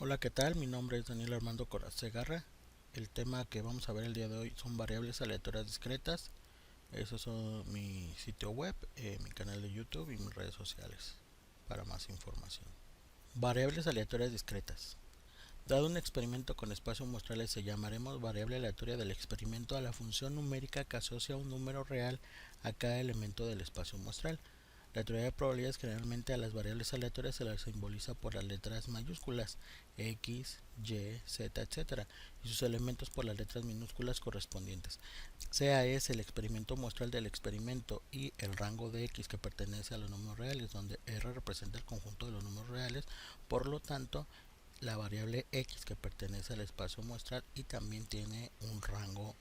Hola, ¿qué tal? Mi nombre es Daniel Armando Coraz Segarra. El tema que vamos a ver el día de hoy son variables aleatorias discretas. Eso son mi sitio web, mi canal de YouTube y mis redes sociales para más información. Variables aleatorias discretas. Dado un experimento con espacios muestrales, se llamaremos variable aleatoria del experimento a la función numérica que asocia un número real a cada elemento del espacio muestral. La teoría de probabilidades generalmente a las variables aleatorias se las simboliza por las letras mayúsculas X, Y, Z, etc. y sus elementos por las letras minúsculas correspondientes. Sea es el experimento muestral del experimento y el rango de X que pertenece a los números reales, donde R representa el conjunto de los números reales. Por lo tanto, la variable X que pertenece al espacio muestral y también tiene un rango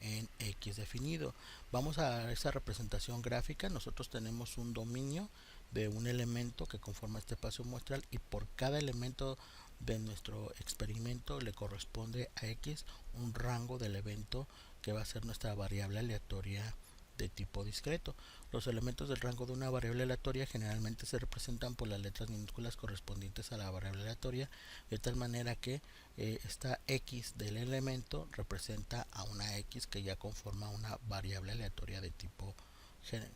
en X definido. Vamos a esa representación gráfica. Nosotros tenemos un dominio de un elemento que conforma este espacio muestral y por cada elemento de nuestro experimento le corresponde a X un rango del evento que va a ser nuestra variable aleatoria de tipo discreto. Los elementos del rango de una variable aleatoria generalmente se representan por las letras minúsculas correspondientes a la variable aleatoria, de tal manera que esta X del elemento representa a una X que ya conforma una variable aleatoria de tipo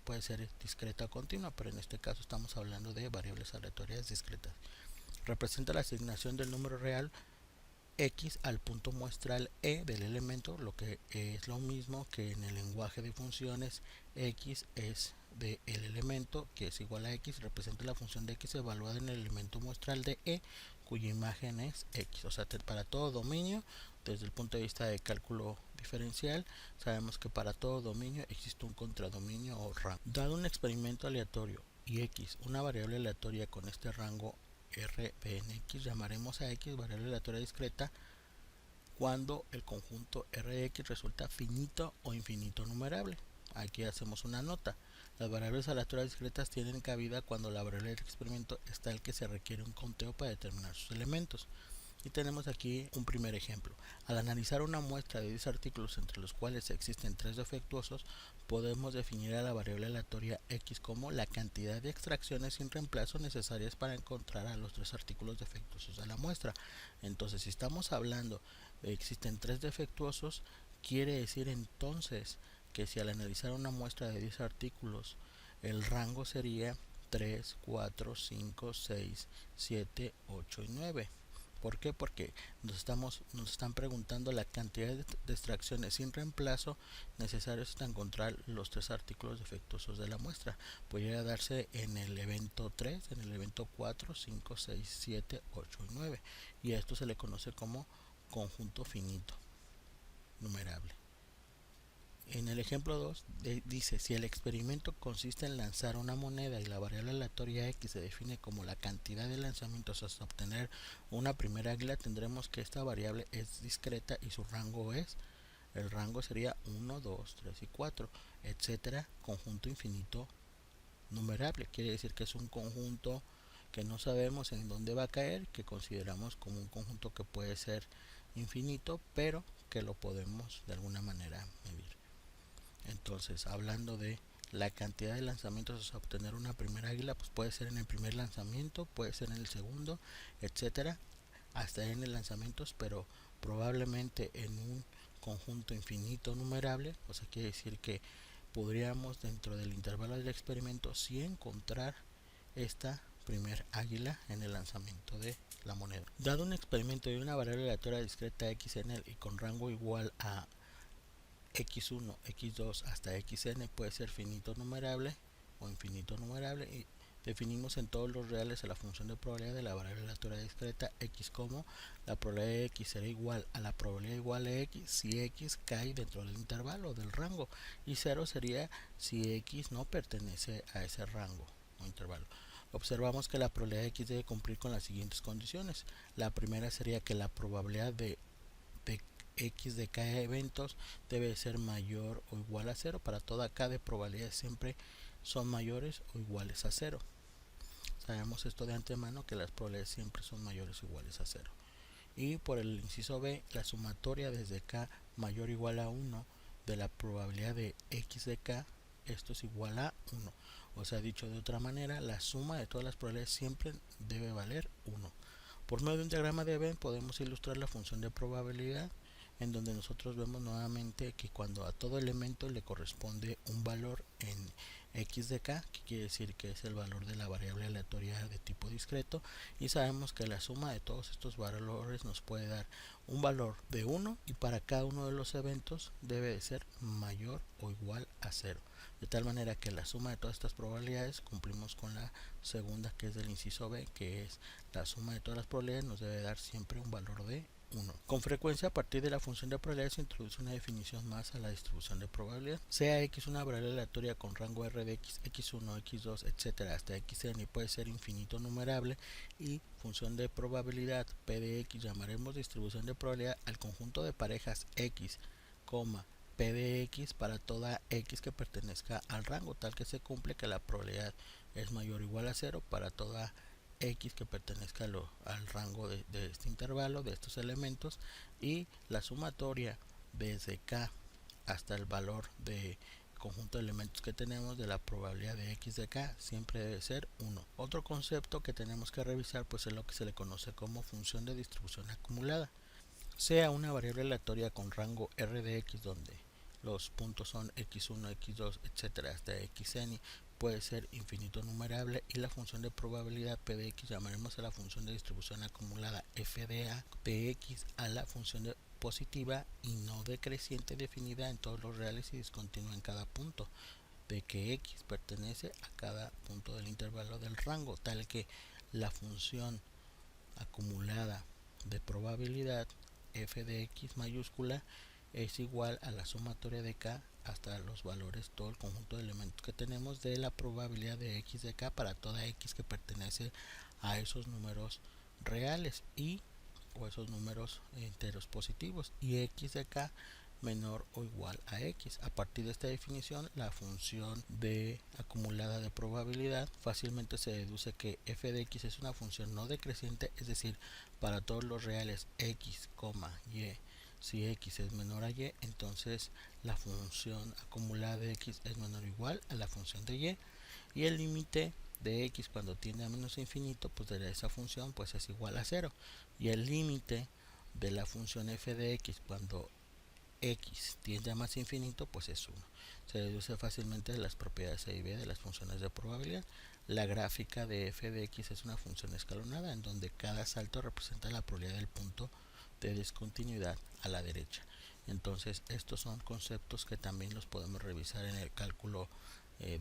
puede ser discreta o continua, pero en este caso estamos hablando de variables aleatorias discretas. Representa la asignación del número real X al punto muestral E del elemento, lo que es lo mismo que en el lenguaje de funciones X es del elemento que es igual a X, representa la función de X evaluada en el elemento muestral de E cuya imagen es X. O sea, para todo dominio, desde el punto de vista de cálculo diferencial, sabemos que para todo dominio existe un contradominio o rango. Dado un experimento aleatorio y X, una variable aleatoria con este rango R de en X, llamaremos a X variable aleatoria discreta cuando el conjunto R de X resulta finito o infinito numerable. Aquí hacemos una nota. Las variables aleatorias discretas tienen cabida cuando la variable del experimento es tal que se requiere un conteo para determinar sus elementos. Y tenemos aquí un primer ejemplo. Al analizar una muestra de 10 artículos entre los cuales existen 3 defectuosos, podemos definir a la variable aleatoria X como la cantidad de extracciones sin reemplazo necesarias para encontrar a los 3 artículos defectuosos de la muestra. Entonces, si estamos hablando de que existen 3 defectuosos, quiere decir entonces que si al analizar una muestra de 10 artículos, el rango sería 3, 4, 5, 6, 7, 8 y 9. ¿Por qué? Porque nos están preguntando la cantidad de extracciones sin reemplazo necesarias para encontrar los 3 artículos defectuosos de la muestra. Podría darse en el evento 3, en el evento 4, 5, 6, 7, 8 y 9. Y a esto se le conoce como conjunto finito numerable. En el ejemplo 2 dice, si el experimento consiste en lanzar una moneda y la variable aleatoria X se define como la cantidad de lanzamientos hasta obtener una primera águila, tendremos que esta variable es discreta y su rango es, el rango sería 1, 2, 3 y 4, etcétera, conjunto infinito numerable. Quiere decir que es un conjunto que no sabemos en dónde va a caer, que consideramos como un conjunto que puede ser infinito, pero que lo podemos de alguna manera medir. Entonces, hablando de la cantidad de lanzamientos a obtener una primera águila, pues puede ser en el primer lanzamiento, puede ser en el segundo, etcétera, hasta en el lanzamientos, pero probablemente en un conjunto infinito numerable, o sea, quiere decir que podríamos dentro del intervalo del experimento sí encontrar esta primer águila en el lanzamiento de la moneda. Dado un experimento y una variable aleatoria discreta X en él y con rango igual a X1, X2 hasta Xn, puede ser finito numerable o infinito numerable, y definimos en todos los reales a la función de probabilidad de la variable aleatoria discreta X como la probabilidad de X será igual a la probabilidad igual a X si X cae dentro del intervalo del rango, y 0 sería si X no pertenece a ese rango o intervalo. Observamos que la probabilidad de X debe cumplir con las siguientes condiciones. La primera sería que la probabilidad de X de K eventos debe ser mayor o igual a 0. Para toda K de probabilidades siempre son mayores o iguales a 0. Sabemos esto de antemano, que las probabilidades siempre son mayores o iguales a 0. Y por el inciso B, la sumatoria desde K mayor o igual a 1 de la probabilidad de X de K, esto es igual a 1. O sea, dicho de otra manera, la suma de todas las probabilidades siempre debe valer 1. Por medio de un diagrama de Venn podemos ilustrar la función de probabilidad, en donde nosotros vemos nuevamente que cuando a todo elemento le corresponde un valor en x de k, que quiere decir que es el valor de la variable aleatoria de tipo discreto, y sabemos que la suma de todos estos valores nos puede dar un valor de 1, y para cada uno de los eventos debe de ser mayor o igual a 0, de tal manera que la suma de todas estas probabilidades cumplimos con la segunda, que es del inciso B, que es la suma de todas las probabilidades nos debe dar siempre un valor de 1. Con frecuencia, a partir de la función de probabilidad se introduce una definición más a la distribución de probabilidad. Sea x una variable aleatoria con rango r de x, x1, x2, etcétera, hasta xn, y puede ser infinito numerable, y función de probabilidad p de x llamaremos distribución de probabilidad al conjunto de parejas x, p de x para toda x que pertenezca al rango, tal que se cumple que la probabilidad es mayor o igual a 0 para toda x que pertenezca al rango de este intervalo, de estos elementos, y la sumatoria desde k hasta el valor de conjunto de elementos que tenemos de la probabilidad de x de k siempre debe ser 1. Otro concepto que tenemos que revisar pues es lo que se le conoce como función de distribución acumulada. Sea una variable aleatoria con rango r de x, donde los puntos son x1, x2, etcétera, hasta xn, puede ser infinito numerable, y la función de probabilidad p de x llamaremos a la función de distribución acumulada f de a de x a la función de positiva y no decreciente definida en todos los reales y discontinua en cada punto, de que x pertenece a cada punto del intervalo del rango, tal que la función acumulada de probabilidad f de x mayúscula es igual a la sumatoria de k hasta los valores, todo el conjunto de elementos que tenemos de la probabilidad de x de k para toda x que pertenece a esos números reales y o esos números enteros positivos, y x de k menor o igual a x. A partir de esta definición, la función de acumulada de probabilidad fácilmente se deduce que f de x es una función no decreciente, es decir, para todos los reales x, y, si x es menor a y, entonces la función acumulada de x es menor o igual a la función de y el límite de x cuando tiende a menos infinito, pues de esa función pues es igual a 0, y el límite de la función f de x cuando x tiende a más infinito pues es 1. Se deduce fácilmente de las propiedades A y B de las funciones de probabilidad. La gráfica de f de x es una función escalonada en donde cada salto representa la probabilidad del punto de discontinuidad a la derecha. Entonces estos son conceptos que también los podemos revisar en el cálculo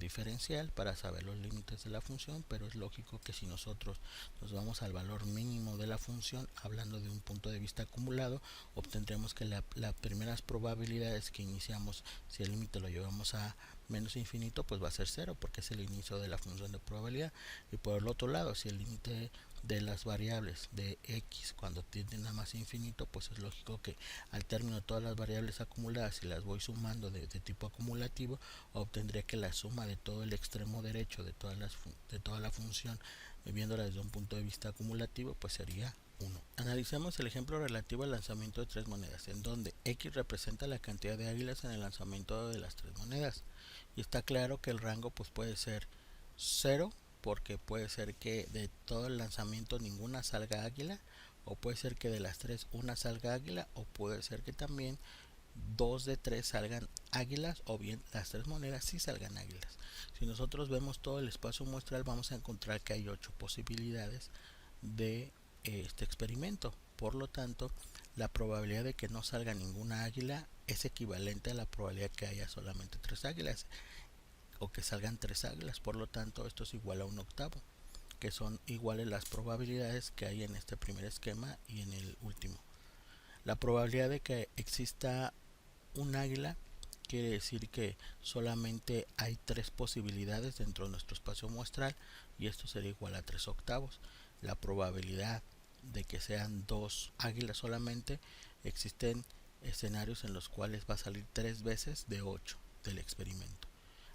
diferencial para saber los límites de la función, pero es lógico que si nosotros nos vamos al valor mínimo de la función, hablando de un punto de vista acumulado, obtendremos que las primeras probabilidades que iniciamos, si el límite lo llevamos a menos infinito, pues va a ser 0 porque es el inicio de la función de probabilidad. Y por el otro lado, si el límite de las variables de x cuando tienden a más infinito, pues es lógico que al término de todas las variables acumuladas, si las voy sumando de tipo acumulativo, obtendría que la suma de todo el extremo derecho de toda la función, viéndola desde un punto de vista acumulativo, pues sería 1. Analicemos el ejemplo relativo al lanzamiento de 3 monedas, en donde x representa la cantidad de águilas en el lanzamiento de las 3 monedas. Y está claro que el rango pues puede ser 0, porque puede ser que de todo el lanzamiento ninguna salga águila, o puede ser que de las 3 una salga águila, o puede ser que también 2 de 3 salgan águilas, o bien las 3 monedas sí salgan águilas. Si nosotros vemos todo el espacio muestral, vamos a encontrar que hay 8 posibilidades de este experimento. Por lo tanto, la probabilidad de que no salga ninguna águila es equivalente a la probabilidad que haya solamente 3 águilas, o que salgan 3 águilas. Por lo tanto, esto es igual a un octavo, que son iguales las probabilidades que hay en este primer esquema y en el último. La probabilidad de que exista un águila quiere decir que solamente hay 3 posibilidades dentro de nuestro espacio muestral, y esto sería igual a 3 octavos. La probabilidad de que sean 2 águilas solamente, existen escenarios en los cuales va a salir 3 veces de 8 del experimento.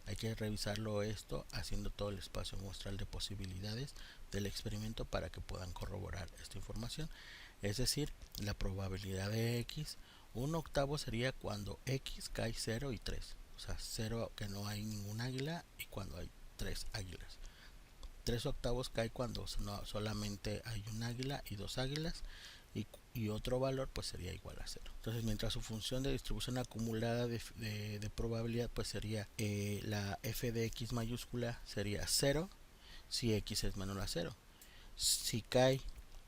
Hay que revisarlo esto haciendo todo el espacio muestral de posibilidades del experimento para que puedan corroborar esta información. Es decir, la probabilidad de x, un octavo sería cuando x cae 0 y 3. O sea, 0 que no hay ningún águila, y cuando hay 3 águilas. 3 octavos cae cuando solamente hay un águila y dos águilas, y otro valor pues sería igual a cero. Entonces, mientras su función de distribución acumulada de probabilidad pues sería la f de x mayúscula sería 0 si x es menor a 0. Si cae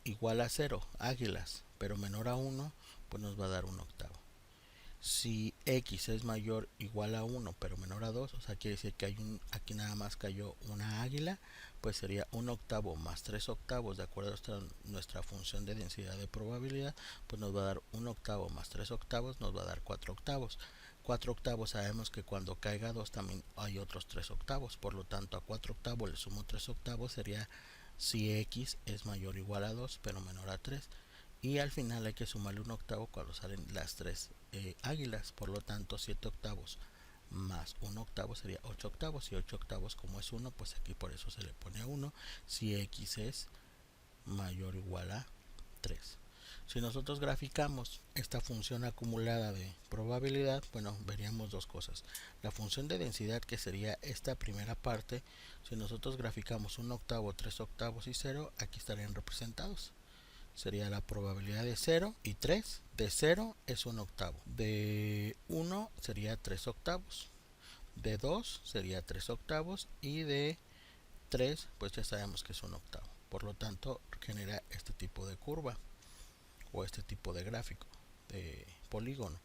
igual a 0 águilas pero menor a 1, pues nos va a dar un octavo. Si x es mayor o igual a 1 pero menor a 2, o sea, quiere decir que aquí nada más cayó una águila, pues sería un octavo más 3 octavos, de acuerdo a nuestra función de densidad de probabilidad, pues nos va a dar un octavo más 3 octavos, nos va a dar 4 octavos. 4 octavos sabemos que cuando caiga 2 también hay otros 3 octavos, por lo tanto a 4 octavos le sumo 3 octavos, sería si x es mayor o igual a 2 pero menor a 3. Y al final hay que sumarle un octavo cuando salen las tres águilas, por lo tanto 7 octavos más un octavo sería 8 octavos, y 8 octavos como es 1, pues aquí por eso se le pone 1 si x es mayor o igual a 3. Si nosotros graficamos esta función acumulada de probabilidad, bueno, veríamos dos cosas. La función de densidad, que sería esta primera parte, si nosotros graficamos un octavo, 3 octavos y 0, aquí estarían representados. Sería la probabilidad de 0 y 3. De 0 es un octavo. De 1 sería 3 octavos. De 2 sería 3 octavos. Y de 3 pues ya sabemos que es un octavo. Por lo tanto genera este tipo de curva o este tipo de gráfico de polígono.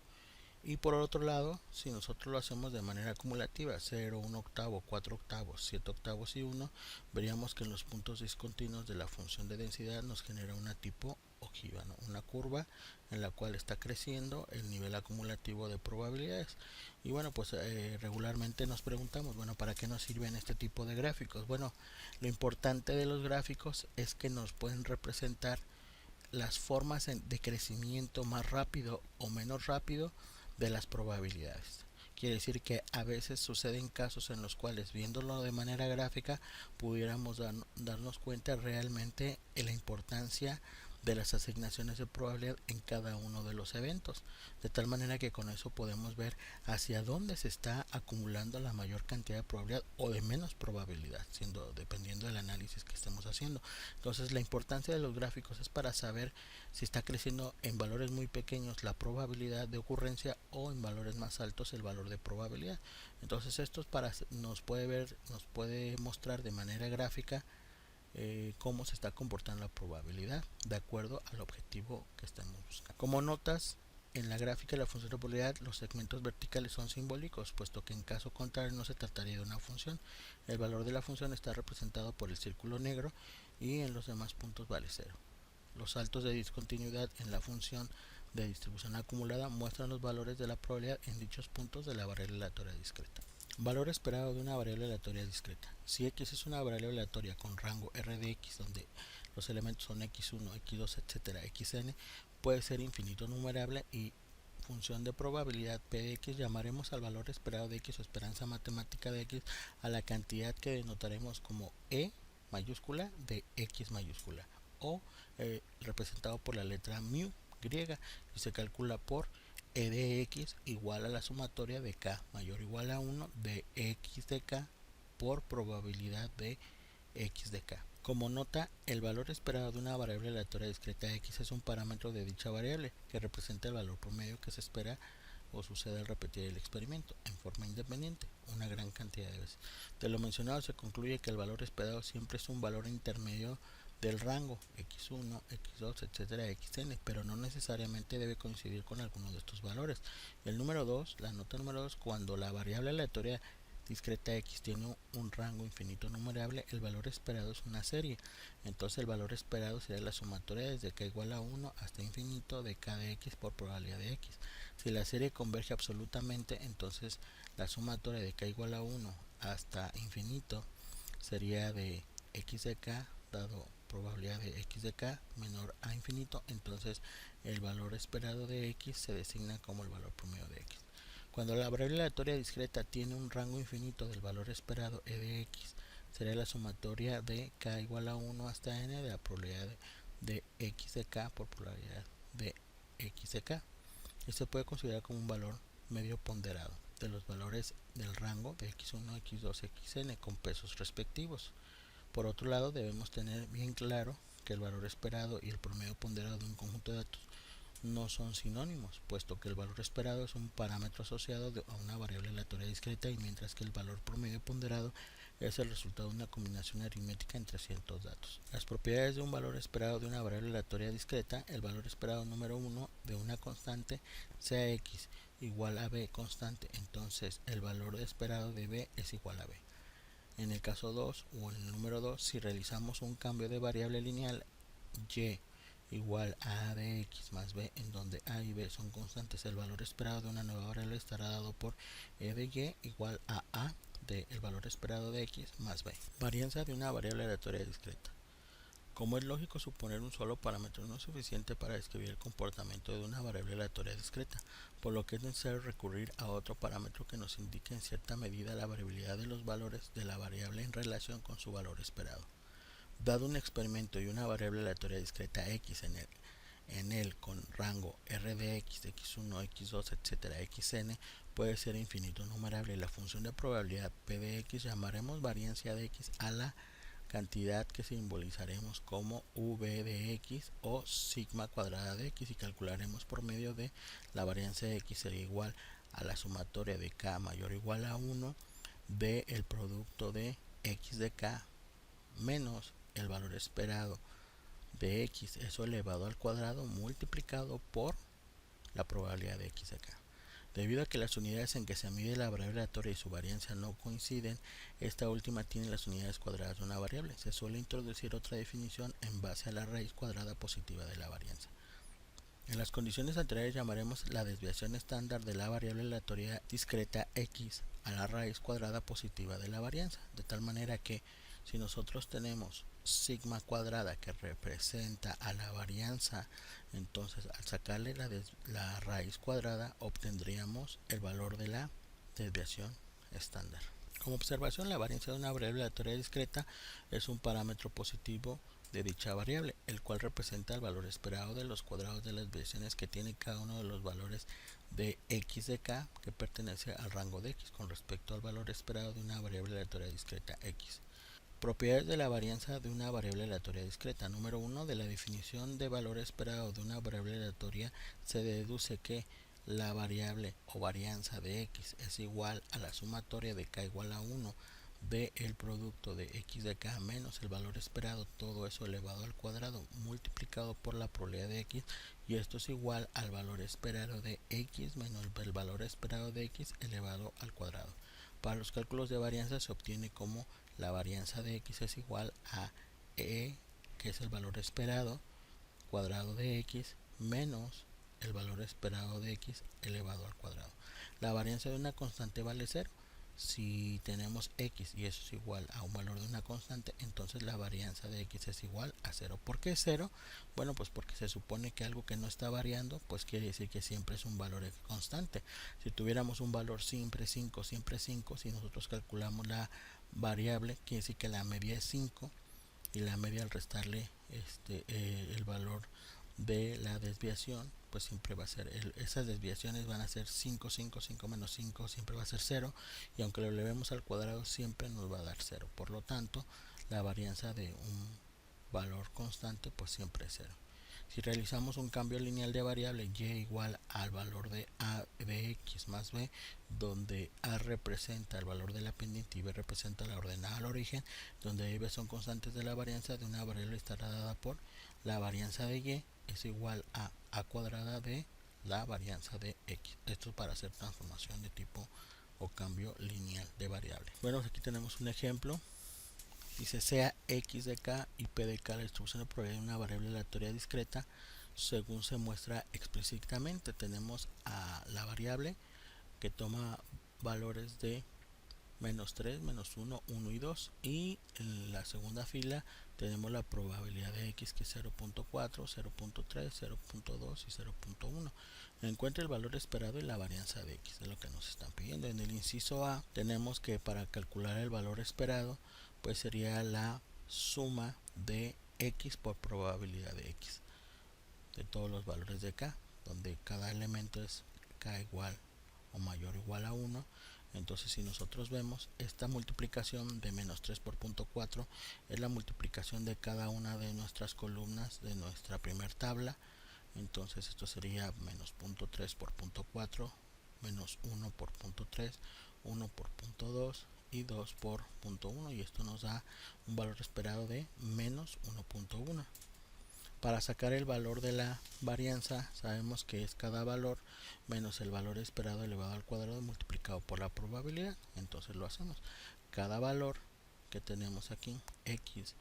Y por otro lado, si nosotros lo hacemos de manera acumulativa, 0, 1 octavo, 4 octavos, 7 octavos y 1, veríamos que en los puntos discontinuos de la función de densidad nos genera una tipo ojiva, ¿no? Una curva en la cual está creciendo el nivel acumulativo de probabilidades. Y bueno, pues regularmente nos preguntamos, bueno, ¿para qué nos sirven este tipo de gráficos? Bueno, lo importante de los gráficos es que nos pueden representar las formas de crecimiento más rápido o menos rápido de las probabilidades. Quiere decir que a veces suceden casos en los cuales, viéndolo de manera gráfica, pudiéramos darnos cuenta realmente de la importancia de las asignaciones de probabilidad en cada uno de los eventos, de tal manera que con eso podemos ver hacia dónde se está acumulando la mayor cantidad de probabilidad o de menos probabilidad, dependiendo del análisis que estemos haciendo. Entonces, la importancia de los gráficos es para saber si está creciendo en valores muy pequeños la probabilidad de ocurrencia o en valores más altos el valor de probabilidad. Entonces, esto nos puede mostrar de manera gráfica cómo se está comportando la probabilidad de acuerdo al objetivo que estamos buscando. Como notas, en la gráfica de la función de probabilidad, los segmentos verticales son simbólicos, puesto que en caso contrario no se trataría de una función. El valor de la función está representado por el círculo negro y en los demás puntos vale 0. Los saltos de discontinuidad en la función de distribución acumulada muestran los valores de la probabilidad en dichos puntos de la variable aleatoria discreta. Valor esperado de una variable aleatoria discreta. Si x es una variable aleatoria con rango r de x, donde los elementos son x1, x2, etcétera, xn, puede ser infinito numerable y función de probabilidad p de x, llamaremos al valor esperado de x o esperanza matemática de x a la cantidad que denotaremos como e mayúscula de x mayúscula, o representado por la letra mu griega, y se calcula por e de x igual a la sumatoria de k mayor o igual a 1 de x de k por probabilidad de x de k. Como nota, el valor esperado de una variable aleatoria discreta x es un parámetro de dicha variable que representa el valor promedio que se espera o sucede al repetir el experimento en forma independiente una gran cantidad de veces. De lo mencionado se concluye que el valor esperado siempre es un valor intermedio del rango x1, x2, etcétera, xn, pero no necesariamente debe coincidir con alguno de estos valores. El número 2, la nota número 2, cuando la variable aleatoria discreta x tiene un rango infinito numerable, el valor esperado es una serie. Entonces el valor esperado sería la sumatoria desde k igual a 1 hasta infinito de k de x por probabilidad de x. Si la serie converge absolutamente, entonces la sumatoria de k igual a 1 hasta infinito sería de x de k dado probabilidad de x de k menor a infinito, entonces el valor esperado de x se designa como el valor promedio de x. Cuando la variable aleatoria discreta tiene un rango infinito del valor esperado e de x, sería la sumatoria de k igual a 1 hasta n de la probabilidad de x de k por probabilidad de x de k. Y se puede considerar como un valor medio ponderado de los valores del rango de x1, x2, xn con pesos respectivos. Por otro lado, debemos tener bien claro que el valor esperado y el promedio ponderado de un conjunto de datos no son sinónimos, puesto que el valor esperado es un parámetro asociado a una variable aleatoria discreta, y mientras que el valor promedio ponderado es el resultado de una combinación aritmética entre ciertos datos. Las propiedades de un valor esperado de una variable aleatoria discreta: el valor esperado número 1 de una constante sea x igual a b constante, entonces el valor esperado de b es igual a b. En el caso 2 o en el número 2, si realizamos un cambio de variable lineal y igual a de x más b, en donde a y b son constantes, el valor esperado de una nueva variable estará dado por e de y igual a de el valor esperado de x más b. Varianza de una variable aleatoria discreta. Como es lógico, suponer un solo parámetro no es suficiente para describir el comportamiento de una variable aleatoria discreta, por lo que es necesario recurrir a otro parámetro que nos indique en cierta medida la variabilidad de los valores de la variable en relación con su valor esperado. Dado un experimento y una variable aleatoria discreta x en él con rango r de x, x1, x2, etc., xn, puede ser infinito numerable, y la función de probabilidad p de x llamaremos varianza de x a la cantidad que simbolizaremos como v de x o sigma cuadrada de x, y calcularemos por medio de la varianza de x sería igual a la sumatoria de k mayor o igual a 1 de el producto de x de k menos el valor esperado de x, eso elevado al cuadrado multiplicado por la probabilidad de x de k. Debido a que las unidades en que se mide la variable aleatoria y su varianza no coinciden, esta última tiene las unidades cuadradas de una variable. Se suele introducir otra definición en base a la raíz cuadrada positiva de la varianza. En las condiciones anteriores llamaremos la desviación estándar de la variable aleatoria discreta x a la raíz cuadrada positiva de la varianza, de tal manera que si nosotros tenemos sigma cuadrada que representa a la varianza, entonces al sacarle la raíz cuadrada obtendríamos el valor de la desviación estándar. Como observación, la varianza de una variable aleatoria discreta es un parámetro positivo de dicha variable, el cual representa el valor esperado de los cuadrados de las desviaciones que tiene cada uno de los valores de x de k que pertenece al rango de x con respecto al valor esperado de una variable aleatoria discreta x. Propiedades de la varianza de una variable aleatoria discreta. Número 1. De la definición de valor esperado de una variable aleatoria se deduce que la variable o varianza de x es igual a la sumatoria de k igual a 1 de el producto de x de k menos el valor esperado, todo eso elevado al cuadrado multiplicado por la probabilidad de x, y esto es igual al valor esperado de x menos el valor esperado de x elevado al cuadrado. Para los cálculos de varianza se obtiene como la varianza de x es igual a e, que es el valor esperado, cuadrado de x menos el valor esperado de x elevado al cuadrado. La varianza de una constante vale 0. Si tenemos x y eso es igual a un valor de una constante, entonces la varianza de x es igual a 0. ¿Por qué 0? Bueno, pues porque se supone que algo que no está variando, pues quiere decir que siempre es un valor constante. Si tuviéramos un valor siempre 5, siempre 5, si nosotros calculamos la variable, quiere decir que la media es 5, y la media al restarle el valor de la desviación, pues siempre va a ser, esas desviaciones van a ser 5, 5, 5 menos 5, siempre va a ser 0, y aunque lo elevemos al cuadrado siempre nos va a dar 0. Por lo tanto, la varianza de un valor constante pues siempre es 0. Si realizamos un cambio lineal de variable y igual al valor de a de x más b, donde a representa el valor de la pendiente y b representa la ordenada al origen, donde a y b son constantes de la varianza de una variable, estará dada por la varianza de y es igual a cuadrada de la varianza de x. Esto es para hacer transformación de tipo o cambio lineal de variable. Bueno, aquí tenemos un ejemplo. Dice sea x de k y p de k la distribución de probabilidad de una variable aleatoria discreta según se muestra explícitamente. Tenemos a la variable que toma valores de menos 3, menos 1, 1 y 2, y en la segunda fila tenemos la probabilidad de x que es 0.4, 0.3, 0.2 y 0.1. Encuentra el valor esperado y la varianza de x, es lo que nos están pidiendo. En el inciso A tenemos que para calcular el valor esperado pues sería la suma de x por probabilidad de x de todos los valores de k, donde cada elemento es k igual o mayor o igual a 1. Entonces si nosotros vemos esta multiplicación de menos 3 por punto 4 es la multiplicación de cada una de nuestras columnas de nuestra primera tabla. Entonces esto sería menos punto 3 por punto 4, menos 1 por punto 3, 1 por punto 2 y 2 por punto 1, y esto nos da un valor esperado de menos 1.1. Para sacar el valor de la varianza sabemos que es cada valor menos el valor esperado elevado al cuadrado multiplicado por la probabilidad. Entonces lo hacemos. Cada valor que tenemos aquí, x,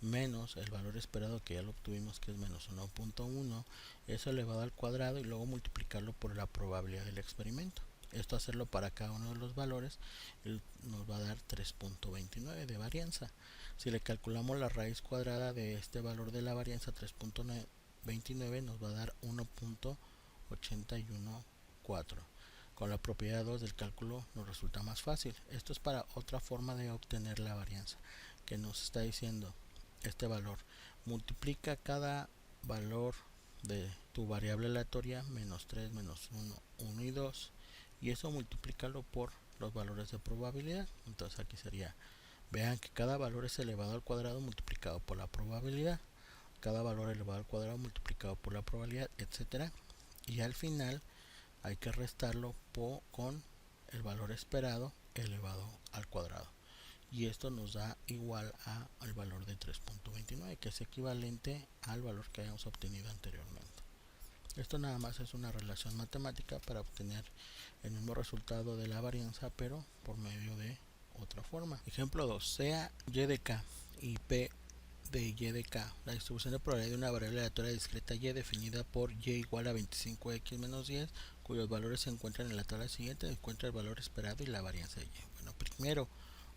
menos el valor esperado que ya lo obtuvimos, que es menos 1.1, eso elevado al cuadrado y luego multiplicarlo por la probabilidad del experimento. Esto hacerlo para cada uno de los valores nos va a dar 3.29 de varianza. Si le calculamos la raíz cuadrada de este valor de la varianza 3.29 nos va a dar 1.814. Con la propiedad 2 del cálculo nos resulta más fácil. Esto es para otra forma de obtener la varianza, que nos está diciendo este valor multiplica cada valor de tu variable aleatoria menos 3, menos 1, 1 y 2, y eso multiplícalo por los valores de probabilidad. Entonces aquí sería, vean que cada valor es elevado al cuadrado multiplicado por la probabilidad, cada valor elevado al cuadrado multiplicado por la probabilidad, etcétera, y al final hay que restarlo con el valor esperado elevado al cuadrado, y esto nos da igual al valor de 3.29, que es equivalente al valor que habíamos obtenido anteriormente. Esto nada más es una relación matemática para obtener el mismo resultado de la varianza, pero por medio de otra forma. Ejemplo 2. Sea y de k y p de y de k la distribución de probabilidad de una variable aleatoria discreta y definida por y igual a 25x menos 10, cuyos valores se encuentran en la tabla siguiente. Encuentra el valor esperado y la varianza de y. Bueno, primero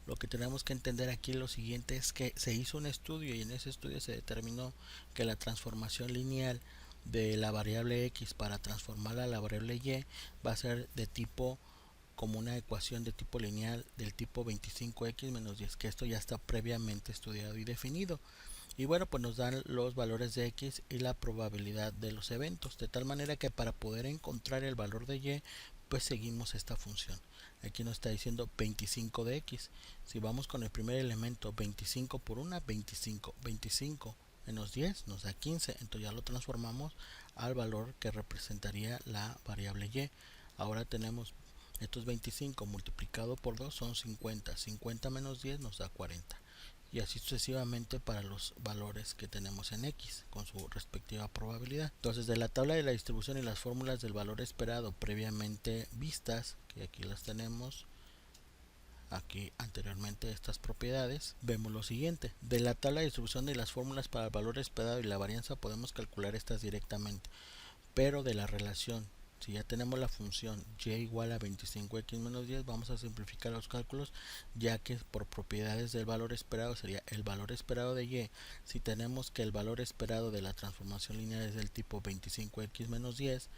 lo que tenemos que entender aquí lo siguiente es que se hizo un estudio y en ese estudio se determinó que la transformación lineal de la variable x para transformarla a la variable y va a ser de tipo como una ecuación de tipo lineal del tipo 25x menos 10, que esto ya está previamente estudiado y definido. Y bueno, pues nos dan los valores de x y la probabilidad de los eventos, de tal manera que para poder encontrar el valor de y, pues seguimos esta función. Aquí nos está diciendo 25 de x. Si vamos con el primer elemento, 25 por 1, 25. 25 menos 10 nos da 15. Entonces ya lo transformamos al valor que representaría la variable y. Ahora tenemos estos 25 multiplicado por 2 son 50. 50 menos 10 nos da 40. Y así sucesivamente para los valores que tenemos en x con su respectiva probabilidad. Entonces, de la tabla de la distribución y las fórmulas del valor esperado previamente vistas, que aquí las tenemos, aquí anteriormente estas propiedades, vemos lo siguiente. De la tabla de distribución y las fórmulas para el valor esperado y la varianza podemos calcular estas directamente, pero de la relación, si ya tenemos la función y igual a 25x menos 10, vamos a simplificar los cálculos, ya que por propiedades del valor esperado sería el valor esperado de y. Si tenemos que el valor esperado de la transformación lineal es del tipo 25x menos 10,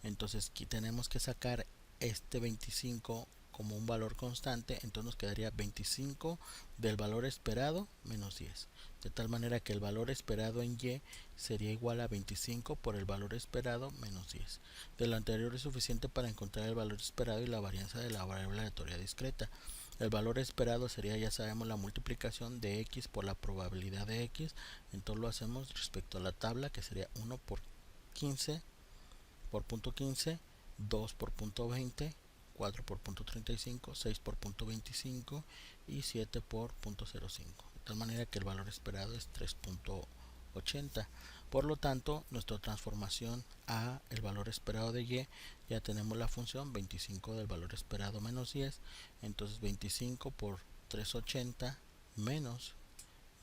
entonces aquí tenemos que sacar este 25 como un valor constante, entonces nos quedaría 25 del valor esperado menos 10, de tal manera que el valor esperado en y sería igual a 25 por el valor esperado menos 10. De lo anterior es suficiente para encontrar el valor esperado y la varianza de la variable aleatoria discreta. El valor esperado sería, ya sabemos, la multiplicación de x por la probabilidad de x. Entonces lo hacemos respecto a la tabla, que sería 1 por 15 por punto 15, 2 por punto 20, 4 por punto 35, 6 por punto 25 y 7 por punto 05. De tal manera que el valor esperado es 3.80. Por lo tanto, nuestra transformación a el valor esperado de y, ya tenemos la función 25 del valor esperado menos 10. Entonces 25 por 380 menos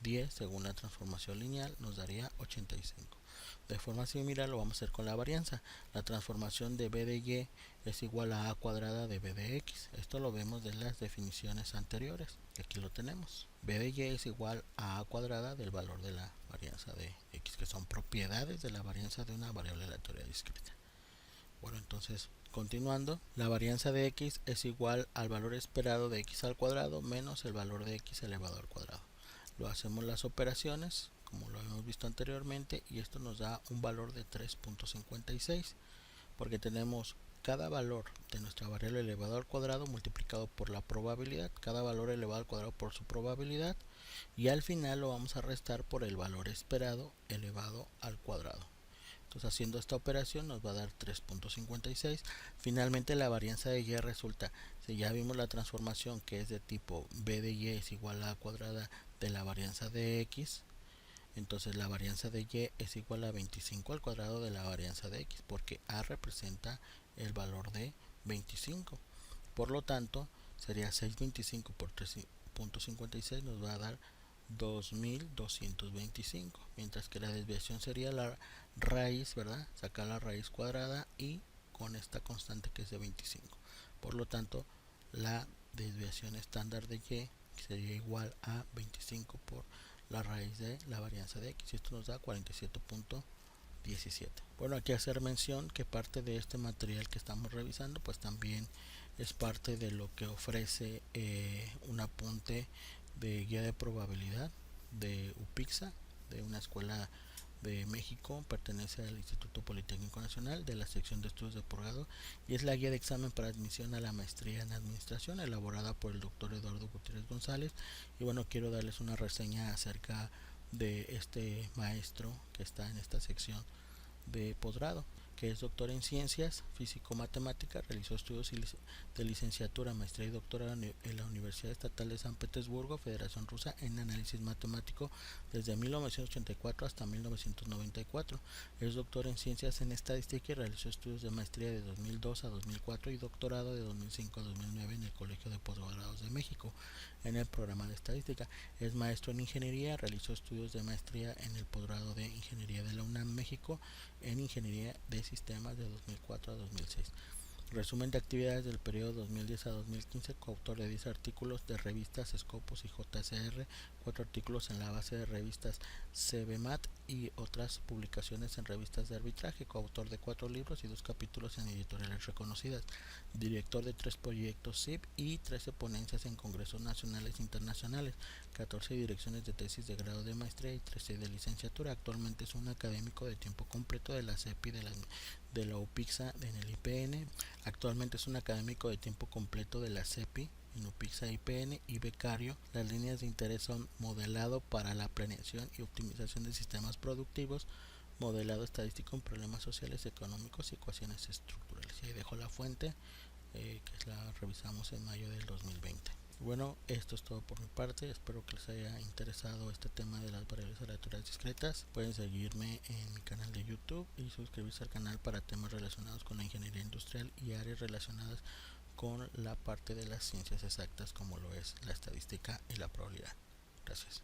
10 según la transformación lineal nos daría 85. De forma similar lo vamos a hacer con la varianza. La transformación de b de y es igual a cuadrada de b de x. Esto lo vemos de las definiciones anteriores. Aquí lo tenemos. b de y es igual a cuadrada del valor de la varianza de x, que son propiedades de la varianza de una variable aleatoria discreta. Bueno, entonces continuando, la varianza de x es igual al valor esperado de x al cuadrado menos el valor de x elevado al cuadrado. Lo hacemos las operaciones como lo hemos visto anteriormente y esto nos da un valor de 3.56, porque tenemos cada valor de nuestra variable elevado al cuadrado multiplicado por la probabilidad, cada valor elevado al cuadrado por su probabilidad, y al final lo vamos a restar por el valor esperado elevado al cuadrado. Entonces, haciendo esta operación nos va a dar 3.56. Finalmente la varianza de y resulta, si ya vimos la transformación que es de tipo b de y es igual a la cuadrada de la varianza de x, entonces la varianza de y es igual a 25 al cuadrado de la varianza de x, porque a representa el valor de 25. Por lo tanto, sería 625 por 3.56 nos va a dar 2225, mientras que la desviación sería la raíz, ¿verdad? Sacar la raíz cuadrada y con esta constante que es de 25. Por lo tanto, la desviación estándar de y sería igual a 25 por la raíz de la varianza de x, y esto nos da 47.17. Bueno, aquí hacer mención que parte de este material que estamos revisando pues también es parte de lo que ofrece un apunte de guía de probabilidad de UPIXA, de una escuela de México, pertenece al Instituto Politécnico Nacional de la sección de estudios de posgrado, y es la guía de examen para admisión a la maestría en administración elaborada por el doctor Eduardo Gutiérrez González. Y bueno, quiero darles una reseña acerca de este maestro que está en esta sección de posgrado, que es doctor en ciencias físico-matemáticas, realizó estudios de licenciatura, maestría y doctorado en la Universidad Estatal de San Petersburgo, Federación Rusa, en análisis matemático desde 1984 hasta 1994. Es doctor en ciencias en estadística y realizó estudios de maestría de 2002 a 2004 y doctorado de 2005 a 2009 en el Colegio de Postgraduados de México en el programa de estadística. Es maestro en ingeniería, realizó estudios de maestría en el posgrado de ingeniería de la UNAM México en ingeniería de sistemas de 2004 a 2006. Resumen de actividades del periodo 2010 a 2015, coautor de 10 artículos de revistas Scopus y JCR, 4 artículos en la base de revistas CBMAT y otras publicaciones en revistas de arbitraje, coautor de 4 libros y 2 capítulos en editoriales reconocidas, director de 3 proyectos CIP y 13 ponencias en congresos nacionales e internacionales, 14 direcciones de tesis de grado de maestría y 13 de licenciatura. Actualmente es un académico de tiempo completo de la CEPI de la UPIXA en el IPN. Actualmente es un académico de tiempo completo de la CEPI en UPIXA IPN y becario. Las líneas de interés son modelado para la planeación y optimización de sistemas productivos, modelado estadístico en problemas sociales, económicos y ecuaciones estructurales. Y ahí dejo la fuente, que la revisamos en mayo del 2020. Bueno, esto es todo por mi parte. Espero que les haya interesado este tema de las variables aleatorias discretas. Pueden seguirme en mi canal de YouTube y suscribirse al canal para temas relacionados con la ingeniería industrial y áreas relacionadas con la parte de las ciencias exactas como lo es la estadística y la probabilidad. Gracias.